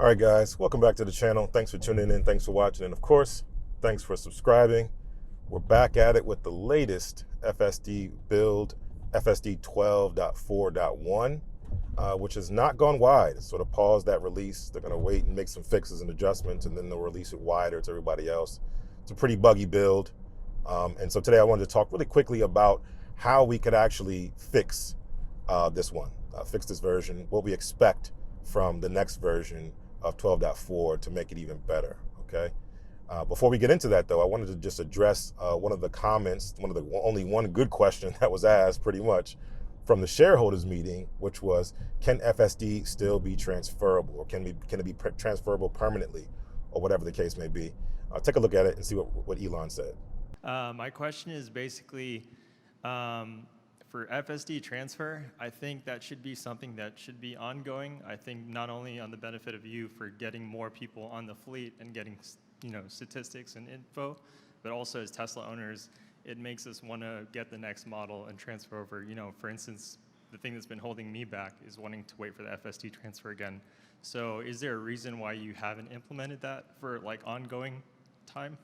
All right, guys, welcome back to the channel. Thanks for tuning in. Thanks for watching. And of course, thanks for subscribing. We're back at it with the latest FSD build, FSD 12.4.1, which has not gone wide. It's sort of paused that release. They're going to wait and make some fixes and adjustments, and then they'll release it wider to everybody else. It's a pretty buggy build. And so today I wanted to talk really quickly about how we could actually fix this one, fix this version, what we expect from the next version of 12.4 to make it even better, okay? Before we get into that, though, I wanted to just address one of the comments, only one good question that was asked pretty much from the shareholders meeting, which was, can FSD still be transferable, or can it be transferable permanently, or whatever the case may be? Take a look at it and see what Elon said. My question is basically, for FSD transfer, I think that should be something that should be ongoing. I think not only on the benefit of you for getting more people on the fleet and getting, statistics and info, but also as Tesla owners, it makes us want to get the next model and transfer over. For instance, the thing that's been holding me back is wanting to wait for the FSD transfer again. So is there a reason why you haven't implemented that for ongoing time?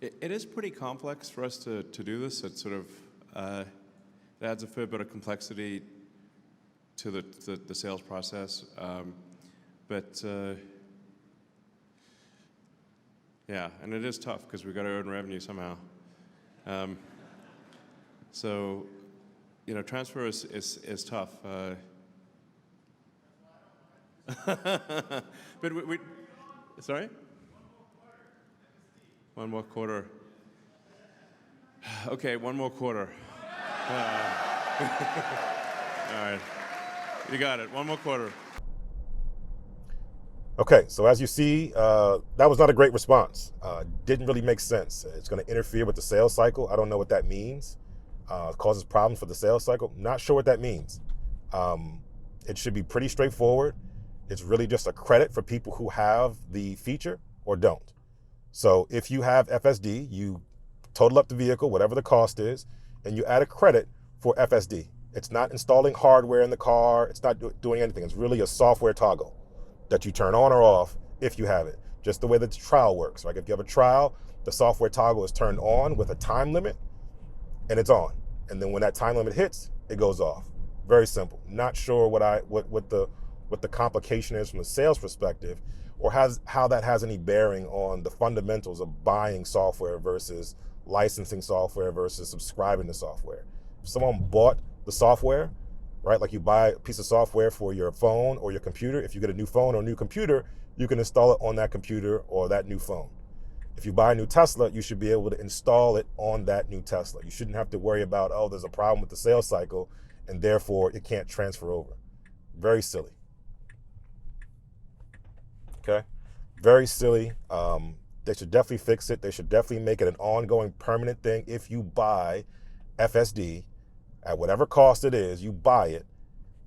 It is pretty complex for us to do this. It's sort of, it adds a fair bit of complexity to the sales process. Yeah, and it is tough because we've got to earn revenue somehow. So, transfer is tough. But we sorry? One more quarter. Okay, one more quarter. All right, you got it. One more quarter. Okay, so as you see, that was not a great response. Didn't really make sense. It's going to interfere with the sales cycle. I don't know what that means. It causes problems for the sales cycle. Not sure what that means. It should be pretty straightforward. It's really just a credit for people who have the feature or don't. So if you have FSD, you total up the vehicle, whatever the cost is, and you add a credit for FSD. It's not installing hardware in the car. It's not doing anything. It's really a software toggle that you turn on or off if you have it. Just the way that the trial works. Like if you have a trial, the software toggle is turned on with a time limit and it's on. And then when that time limit hits, it goes off. Very simple. Not sure what the complication is from a sales perspective, or how that has any bearing on the fundamentals of buying software versus licensing software versus subscribing to software. If someone bought the software, right, like you buy a piece of software for your phone or your computer, if you get a new phone or a new computer, you can install it on that computer or that new phone. If you buy a new Tesla, you should be able to install it on that new Tesla. You shouldn't have to worry about, oh, there's a problem with the sales cycle and therefore it can't transfer over. Very silly. Okay, very silly. They should definitely fix it. They should definitely make it an ongoing permanent thing. If you buy FSD at whatever cost it is, you buy it,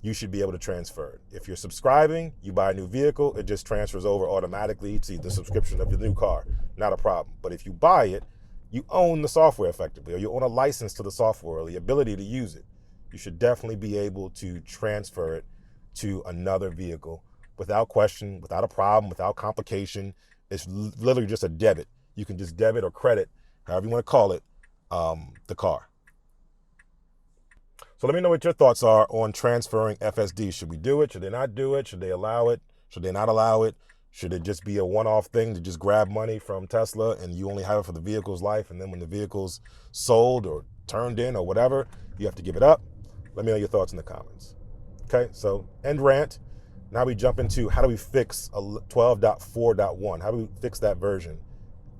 you should be able to transfer it. If you're subscribing, you buy a new vehicle, it just transfers over automatically to the subscription of the new car. Not a problem. But if you buy it, you own the software effectively, or you own a license to the software or the ability to use it. You should definitely be able to transfer it to another vehicle without question, without a problem, without complication. It's literally just a debit. You can just debit or credit, however you want to call it, the car. So let me know what your thoughts are on transferring FSD. Should we do it? Should they not do it? Should they allow it? Should they not allow it? Should it just be a one-off thing to just grab money from Tesla and you only have it for the vehicle's life, and then when the vehicle's sold or turned in or whatever, you have to give it up? Let me know your thoughts in the comments. Okay, so end rant. Now we jump into how do we fix 12.4.1? How do we fix that version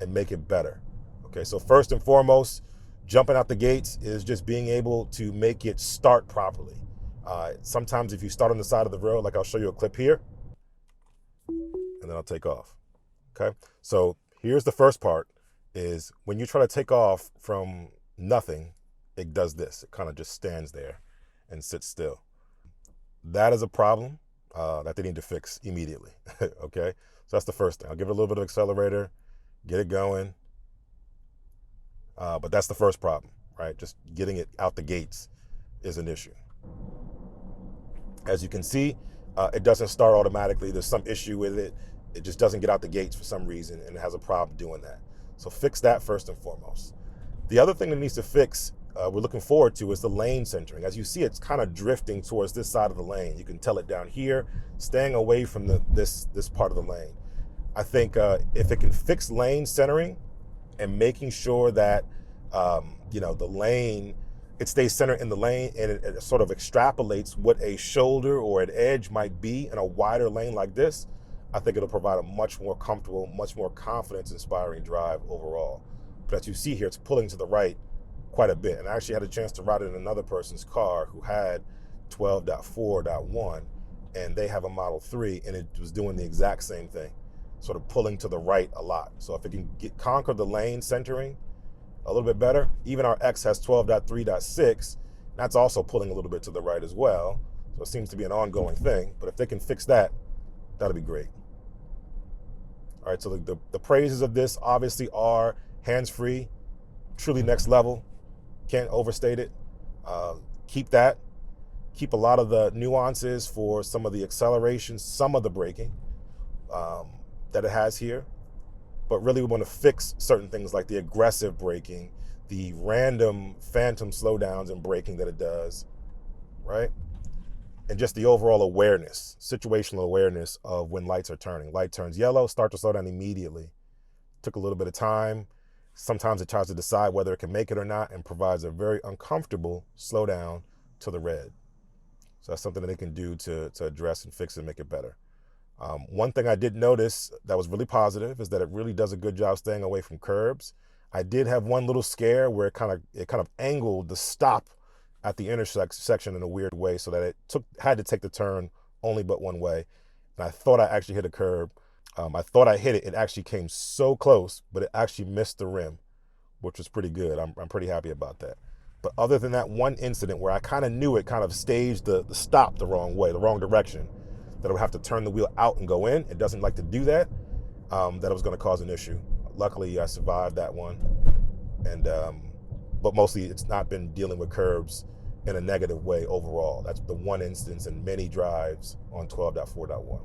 and make it better? Okay, so first and foremost, jumping out the gates is just being able to make it start properly. Sometimes if you start on the side of the road, like I'll show you a clip here, and then I'll take off. Okay, so here's the first part, is when you try to take off from nothing, it does this. It kind of just stands there and sits still. That is a problem that they need to fix immediately. Okay, so that's the first thing. I'll give it a little bit of accelerator, get it going. But that's the first problem, right? Just getting it out the gates is an issue. As you can see, it doesn't start automatically. There's some issue with it. It just doesn't get out the gates for some reason, and it has a problem doing that. So fix that first and foremost. The other thing that needs to fix, we're looking forward to, is the lane centering. As you see, it's kind of drifting towards this side of the lane. You can tell it down here, staying away from this part of the lane. I think if it can fix lane centering and making sure that the lane, it stays centered in the lane, and it sort of extrapolates what a shoulder or an edge might be in a wider lane like this, I think it'll provide a much more comfortable, much more confidence-inspiring drive overall. But as you see here, it's pulling to the right quite a bit. And I actually had a chance to ride it in another person's car who had 12.4.1, and they have a Model 3, and it was doing the exact same thing, sort of pulling to the right a lot. So if it can conquer the lane centering a little bit better, even our X has 12.3.6, that's also pulling a little bit to the right as well. So it seems to be an ongoing thing, but if they can fix that, that'll be great. All right, so the praises of this obviously are hands-free, truly next level, can't overstate it. Keep that. Keep a lot of the nuances for some of the acceleration, some of the braking that it has here. But really we want to fix certain things like the aggressive braking, the random phantom slowdowns and braking that it does, right? And just the overall awareness, situational awareness of when lights are turning. Light turns yellow, start to slow down immediately. Took a little bit of time. Sometimes it tries to decide whether it can make it or not and provides a very uncomfortable slowdown to the red. So that's something that they can do to address and fix and make it better. One thing I did notice that was really positive is that it really does a good job staying away from curbs. I did have one little scare where it kind of angled the stop at the intersection in a weird way, so that it had to take the turn only but one way. And I thought I actually hit a curb. I thought I hit it. It actually came so close, but it actually missed the rim, which was pretty good. I'm pretty happy about that. But other than that one incident where I kind of knew it kind of staged the stop the wrong way, the wrong direction, that I would have to turn the wheel out and go in. It doesn't like to do that. That it was going to cause an issue. Luckily, I survived that one. And but mostly it's not been dealing with curbs in a negative way overall. That's the one instance in many drives on 12.4.1.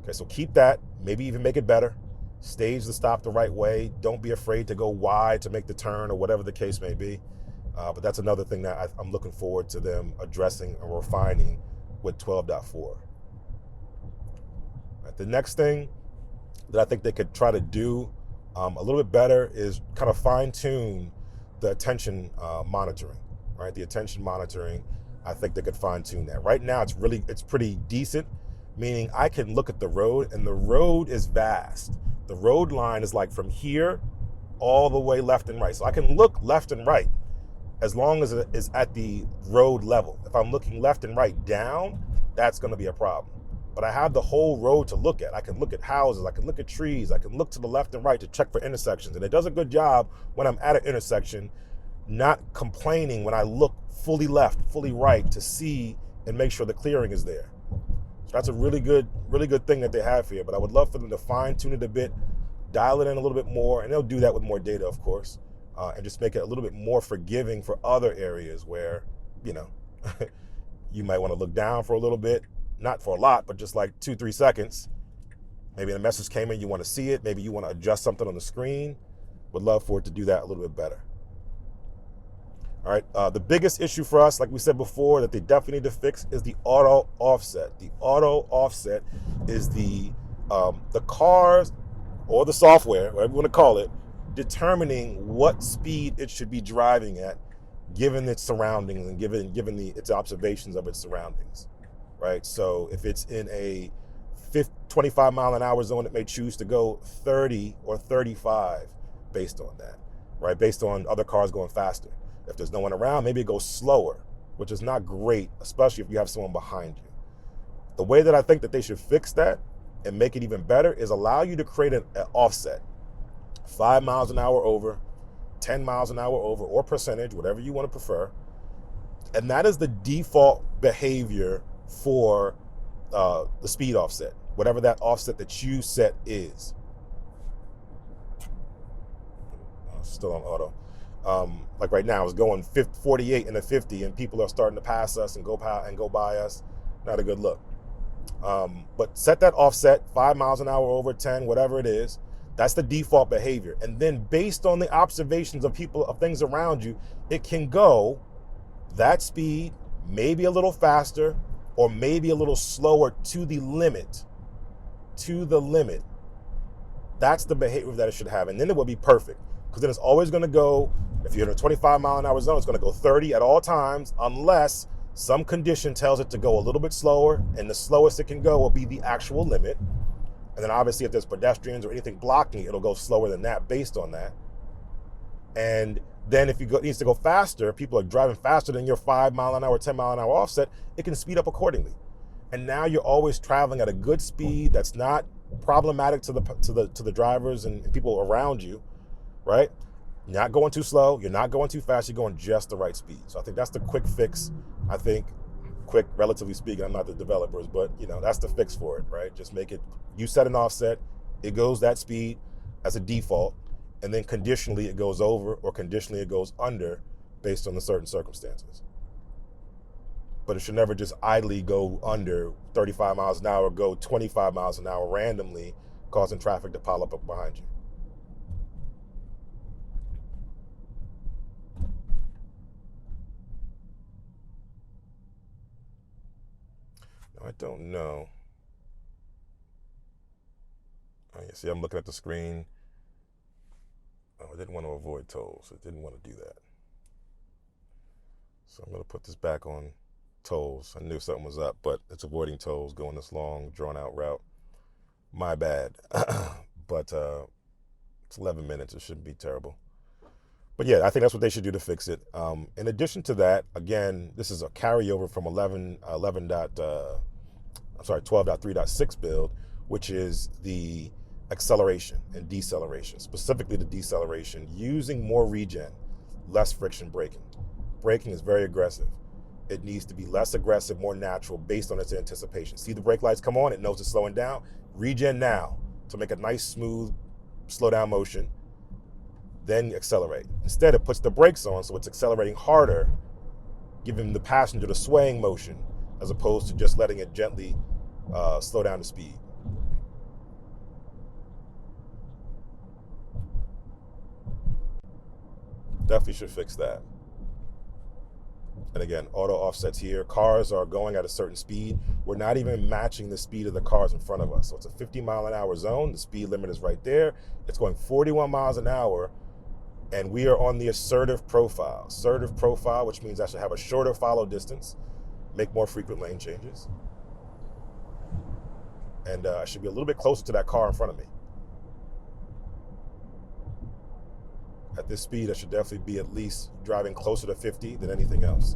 Okay, so keep that, maybe even make it better. Stage the stop the right way. Don't be afraid to go wide to make the turn or whatever the case may be. But that's another thing that I'm looking forward to them addressing and refining with 12.4. Right, the next thing that I think they could try to do a little bit better is kind of fine tune the attention monitoring, right? The attention monitoring, I think they could fine tune that. Right now it's pretty decent, meaning I can look at the road and the road is vast. The road line is like from here all the way left and right. So I can look left and right as long as it is at the road level. If I'm looking left and right down, that's gonna be a problem. But I have the whole road to look at. I can look at houses, I can look at trees, I can look to the left and right to check for intersections. And it does a good job when I'm at an intersection, not complaining when I look fully left, fully right to see and make sure the clearing is there. So that's a really good thing that they have here. But I would love for them to fine tune it a bit, dial it in a little bit more, and they'll do that with more data, of course, and just make it a little bit more forgiving for other areas where, you might want to look down for a little bit, not for a lot, but just like 2-3 seconds. Maybe a message came in, you want to see it. Maybe you want to adjust something on the screen. Would love for it to do that a little bit better. All right, the biggest issue for us, like we said before, that they definitely need to fix is the auto offset. The auto offset is the cars or the software, whatever you want to call it, determining what speed it should be driving at, given its surroundings and given its observations of its surroundings, right? So if it's in a 25 mile an hour zone, it may choose to go 30 or 35 based on that, right? Based on other cars going faster. If there's no one around, maybe it goes slower, which is not great, especially if you have someone behind you. The way that I think that they should fix that and make it even better is allow you to create an offset. 5 miles an hour over, 10 miles an hour over, or percentage, whatever you want to prefer. And that is the default behavior for the speed offset, whatever that offset that you set is. Still on auto. Like right now, it's going 48 in a 50, and people are starting to pass us and go by us. Not a good look. But set that offset 5 miles an hour over 10, whatever it is. That's the default behavior. And then based on the observations of people, of things around you, it can go that speed, maybe a little faster, or maybe a little slower to the limit. To the limit. That's the behavior that it should have. And then it will be perfect. Because then it's always going to go, if you're in a 25 mile an hour zone, it's going to go 30 at all times, unless some condition tells it to go a little bit slower, and the slowest it can go will be the actual limit. And then obviously if there's pedestrians or anything blocking, it'll go slower than that based on that. And then if it needs to go faster, people are driving faster than your 5 mile an hour, 10 mile an hour offset, it can speed up accordingly. And now you're always traveling at a good speed that's not problematic to the drivers and people around you, right? You're not going too slow, you're not going too fast, you're going just the right speed. So I think that's the quick fix. I think quick, relatively speaking, I'm not the developers, but that's the fix for it, right? Just make it, you set an offset, it goes that speed as a default, and then conditionally it goes over or conditionally it goes under based on the certain circumstances. But it should never just idly go under 35 miles an hour, go 25 miles an hour randomly, causing traffic to pile up behind you. I don't know. Oh, you see, I'm looking at the screen. Oh, I didn't want to avoid tolls. I didn't want to do that. So I'm going to put this back on tolls. I knew something was up, but it's avoiding tolls, going this long, drawn-out route. My bad. But it's 11 minutes. It shouldn't be terrible. But yeah, I think that's what they should do to fix it. In addition to that, again, this is a carryover from 12.3.6 build, which is the acceleration and deceleration, specifically the deceleration, using more regen, less friction braking. Braking is very aggressive. It needs to be less aggressive, more natural, based on its anticipation. See the brake lights come on, it knows it's slowing down. Regen now to make a nice, smooth, slow down motion, then accelerate. Instead, it puts the brakes on, so it's accelerating harder, giving the passenger the swaying motion, as opposed to just letting it gently slow down the speed. Definitely should fix that. And again, auto offsets here. Cars are going at a certain speed. We're not even matching the speed of the cars in front of us. So it's a 50 mile an hour zone. The speed limit is right there. It's going 41 miles an hour. And we are on the assertive profile. Assertive profile, which means I should have a shorter follow distance, make more frequent lane changes. And I should be a little bit closer to that car in front of me. At this speed, I should definitely be at least driving closer to 50 than anything else.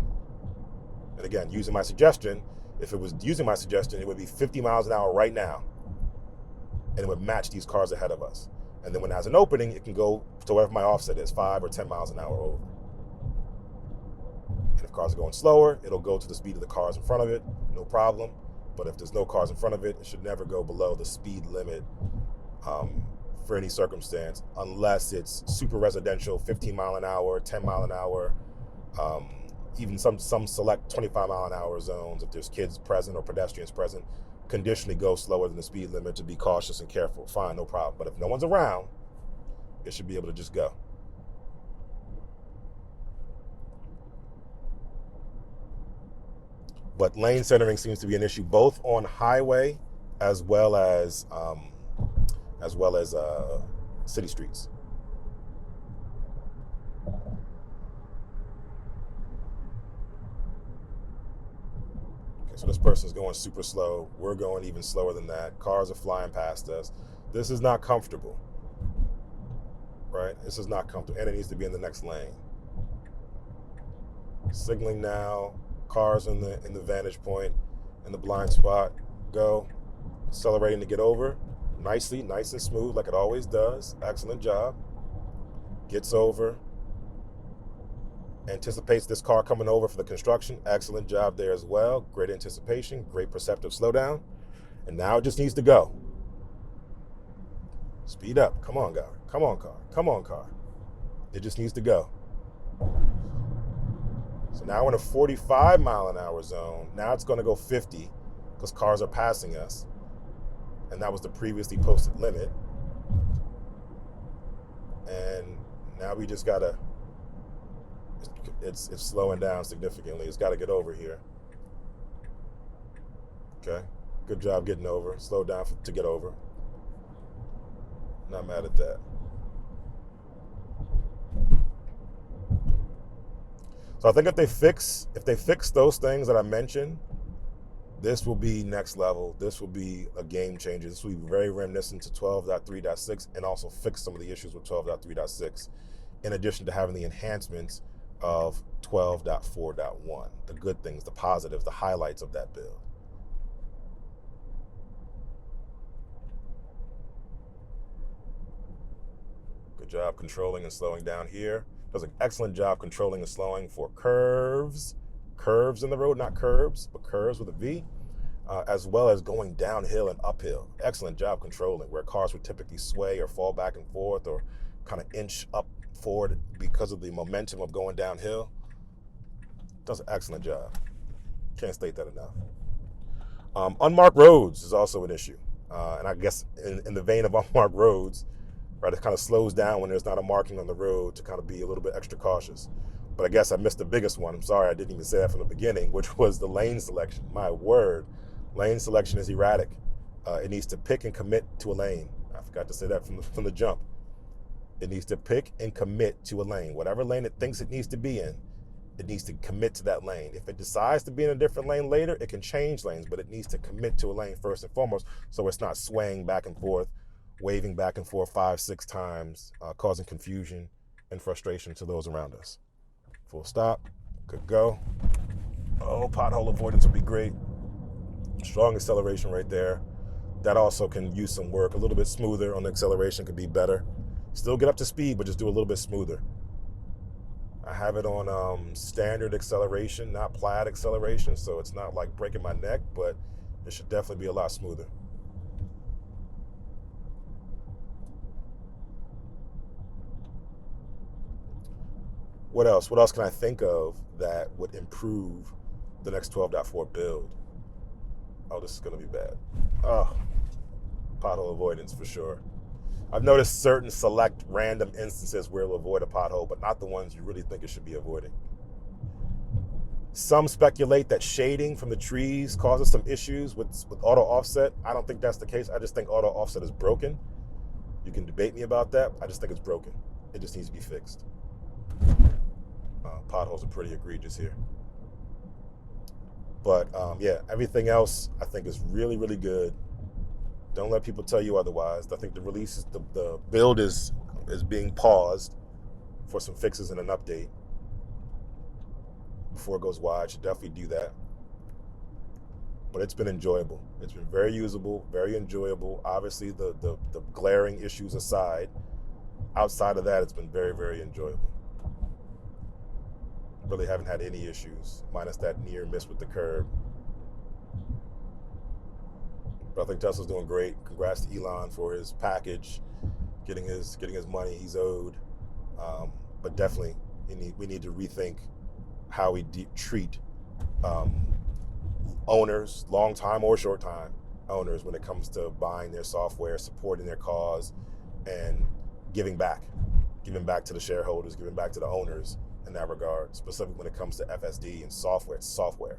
And again, using my suggestion, if it was using my suggestion, it would be 50 miles an hour right now. And it would match these cars ahead of us. And then when it has an opening, it can go to whatever my offset is, 5 or 10 miles an hour over. And if cars are going slower, it'll go to the speed of the cars in front of it, no problem. But if there's no cars in front of it, it should never go below the speed limit for any circumstance, unless it's super residential, 15 mile an hour, 10 mile an hour, even some select 25 mile an hour zones. If there's kids present or pedestrians present, conditionally go slower than the speed limit to be cautious and careful. Fine, no problem. But if no one's around, it should be able to just go. But lane centering seems to be an issue both on highway as well as city streets. Okay, so this person's going super slow. We're going even slower than that. Cars are flying past us. This is not comfortable, right? This is not comfortable, and it needs to be in the next lane. Signaling now. Cars in the vantage point, in the blind spot. Go. Accelerating to get over. Nicely, nice and smooth, like it always does. Excellent job. Gets over. Anticipates this car coming over for the construction. Excellent job there as well. Great anticipation, great perceptive slowdown. And now it just needs to go. Speed up. Come on, guy. Come on, car. Come on, car. It just needs to go. So now we're in a 45 mile an hour zone. Now it's going to go 50 because cars are passing us. And that was the previously posted limit. And now we just gotta, it's slowing down significantly. It's gotta get over here. Okay, good job getting over. Slow down to get over. Not mad at that. So I think if they fix those things that I mentioned, this will be next level. This will be a game changer. This will be very reminiscent to 12.3.6 and also fix some of the issues with 12.3.6, in addition to having the enhancements of 12.4.1, the good things, the positives, the highlights of that build. Good job controlling and slowing down here. Does an excellent job controlling and slowing for curves in the road, not curbs, but curves with a V, as well as going downhill and uphill. Excellent job controlling, where cars would typically sway or fall back and forth or kind of inch up forward because of the momentum of going downhill. Does an excellent job. Can't state that enough. Unmarked roads is also an issue. And I guess in the vein of unmarked roads, right, it kind of slows down when there's not a marking on the road to kind of be a little bit extra cautious. But I guess I missed the biggest one. I'm sorry, I didn't even say that from the beginning, which was the lane selection. My word, lane selection is erratic. It needs to pick and commit to a lane. I forgot to say that from the jump. It needs to pick and commit to a lane. Whatever lane it thinks it needs to be in, it needs to commit to that lane. If it decides to be in a different lane later, it can change lanes, but it needs to commit to a lane first and foremost, so it's not swaying back and forth, waving back and forth 5-6 times, causing confusion and frustration to those around us. Full stop, good go. Oh, pothole avoidance would be great. Strong acceleration right there. That also can use some work. A little bit smoother on the acceleration could be better. Still get up to speed, but just do a little bit smoother. I have it on standard acceleration, not Plaid acceleration, so it's not like breaking my neck, but it should definitely be a lot smoother. What else? What else can I think of that would improve the next 12.4 build? Oh, this is going to be bad. Oh, pothole avoidance for sure. I've noticed certain select random instances where it'll avoid a pothole, but not the ones you really think it should be avoiding. Some speculate that shading from the trees causes some issues with auto offset. I don't think that's the case. I just think auto offset is broken. You can debate me about that. I just think it's broken. It just needs to be fixed. Potholes are pretty egregious here. But yeah, everything else I think is really, really good. Don't let people tell you otherwise. I think the release is the build is being paused for some fixes and an update before it goes wide. Should definitely do that. But it's been enjoyable. It's been very usable, very enjoyable. Obviously, the glaring issues aside, outside of that, it's been very, very enjoyable. Really haven't had any issues, minus that near miss with the curb. But I think Tesla's doing great. Congrats to Elon for his package, getting his money he's owed. But definitely, we need to rethink how we treat owners, long time or short time owners, when it comes to buying their software, supporting their cause, and giving back to the shareholders, giving back to the owners in that regard. Specifically when it comes to FSD and software, it's software.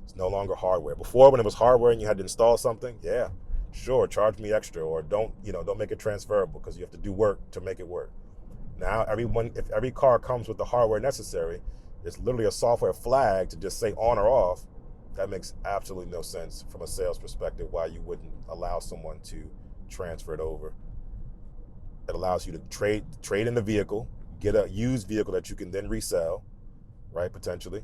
It's no longer hardware. Before, when it was hardware and you had to install something, yeah, sure, charge me extra, or don't make it transferable because you have to do work to make it work. Now, if every car comes with the hardware necessary, it's literally a software flag to just say on or off. That makes absolutely no sense from a sales perspective why you wouldn't allow someone to transfer it over. It allows you to trade in the vehicle, get a used vehicle that you can then resell, right, potentially.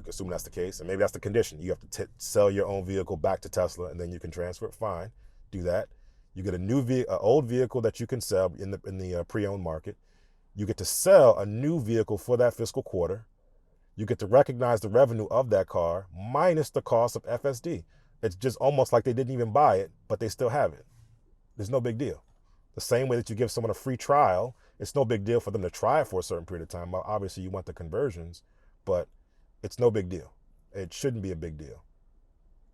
Assuming that's the case, and maybe that's the condition. You have to sell your own vehicle back to Tesla, and then you can transfer it. Fine, do that. You get an old vehicle that you can sell in the pre-owned market. You get to sell a new vehicle for that fiscal quarter. You get to recognize the revenue of that car minus the cost of FSD. It's just almost like they didn't even buy it, but they still have it. There's no big deal. The same way that you give someone a free trial, it's no big deal for them to try it for a certain period of time. Obviously, you want the conversions, but it's no big deal. It shouldn't be a big deal.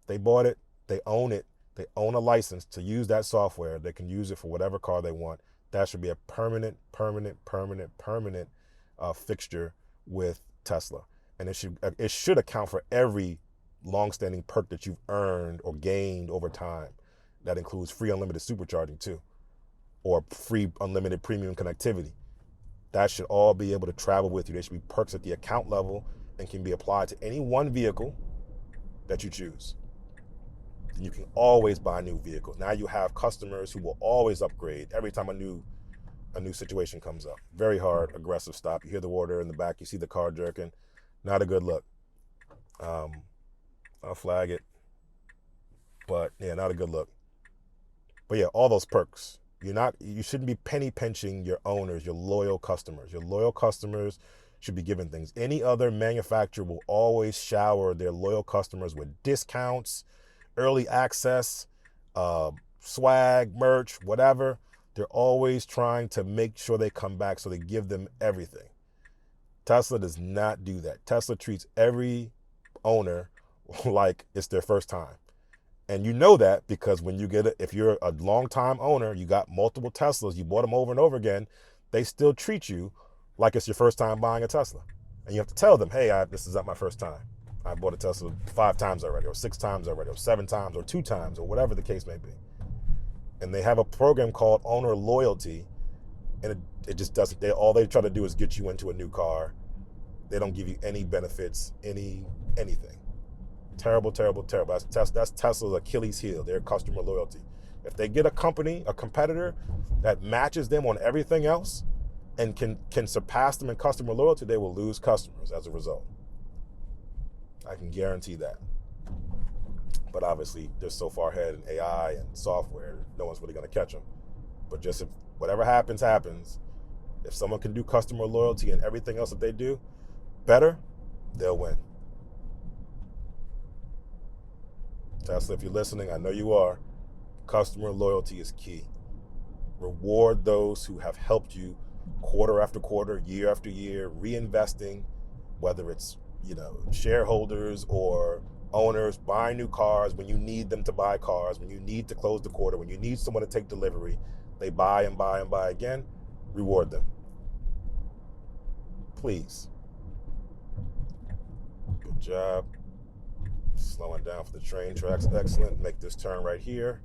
They bought it, they own it, they own a license to use that software. They can use it for whatever car they want. That should be a permanent fixture with Tesla. And it should account for every long-standing perk that you've earned or gained over time. That includes free unlimited supercharging too, or free unlimited premium connectivity. That should all be able to travel with you. There should be perks at the account level and can be applied to any one vehicle that you choose. And you can always buy new vehicles. Now you have customers who will always upgrade every time a new situation comes up. Very hard, aggressive stop. You hear the water in the back, you see the car jerking. Not a good look. I'll flag it. But yeah, not a good look. But yeah, all those perks. You shouldn't be penny pinching your owners, your loyal customers. Your loyal customers should be given things. Any other manufacturer will always shower their loyal customers with discounts, early access, swag, merch, whatever. They're always trying to make sure they come back, so they give them everything. Tesla does not do that. Tesla treats every owner like it's their first time. And you know that because when you if you're a long-time owner, you got multiple Teslas, you bought them over and over again, they still treat you like it's your first time buying a Tesla. And you have to tell them, hey, this is not my first time. I bought a Tesla 5 times already, or 6 times already, or 7 times, or 2 times, or whatever the case may be. And they have a program called owner loyalty, and it just doesn't, all they try to do is get you into a new car. They don't give you any benefits, anything. Terrible. That's Tesla's Achilles heel, their customer loyalty. If they get a competitor that matches them on everything else and can surpass them in customer loyalty, they will lose customers as a result. I can guarantee that. But obviously, they're so far ahead in AI and software, no one's really going to catch them. But just if whatever happens, if someone can do customer loyalty and everything else that they do better, they'll win. Tesla, if you're listening, I know you are, customer loyalty is key. Reward those who have helped you quarter after quarter, year after year, reinvesting, whether it's shareholders or owners buying new cars when you need them to buy cars, when you need to close the quarter, when you need someone to take delivery, they buy and buy and buy again. Reward them. Please. Good job. Slowing down for the train tracks. Excellent. Make this turn right here.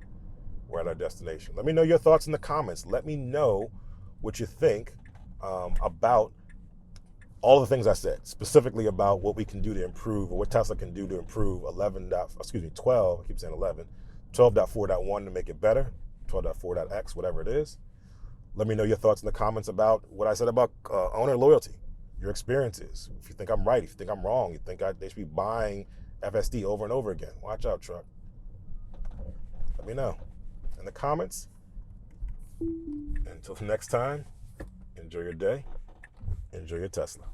We're at our destination. Let me know your thoughts in the comments. Let me know what you think about all the things I said, specifically about what we can do to improve, or what Tesla can do to improve 12, I keep saying 11, 12.4.1 to make it better, 12.4.x, whatever it is. Let me know your thoughts in the comments about what I said about owner loyalty, your experiences. If you think I'm right, if you think I'm wrong, you think they should be buying FSD over and over again. Watch out, truck. Let me know in the comments. Until next time, enjoy your day. Enjoy your Tesla.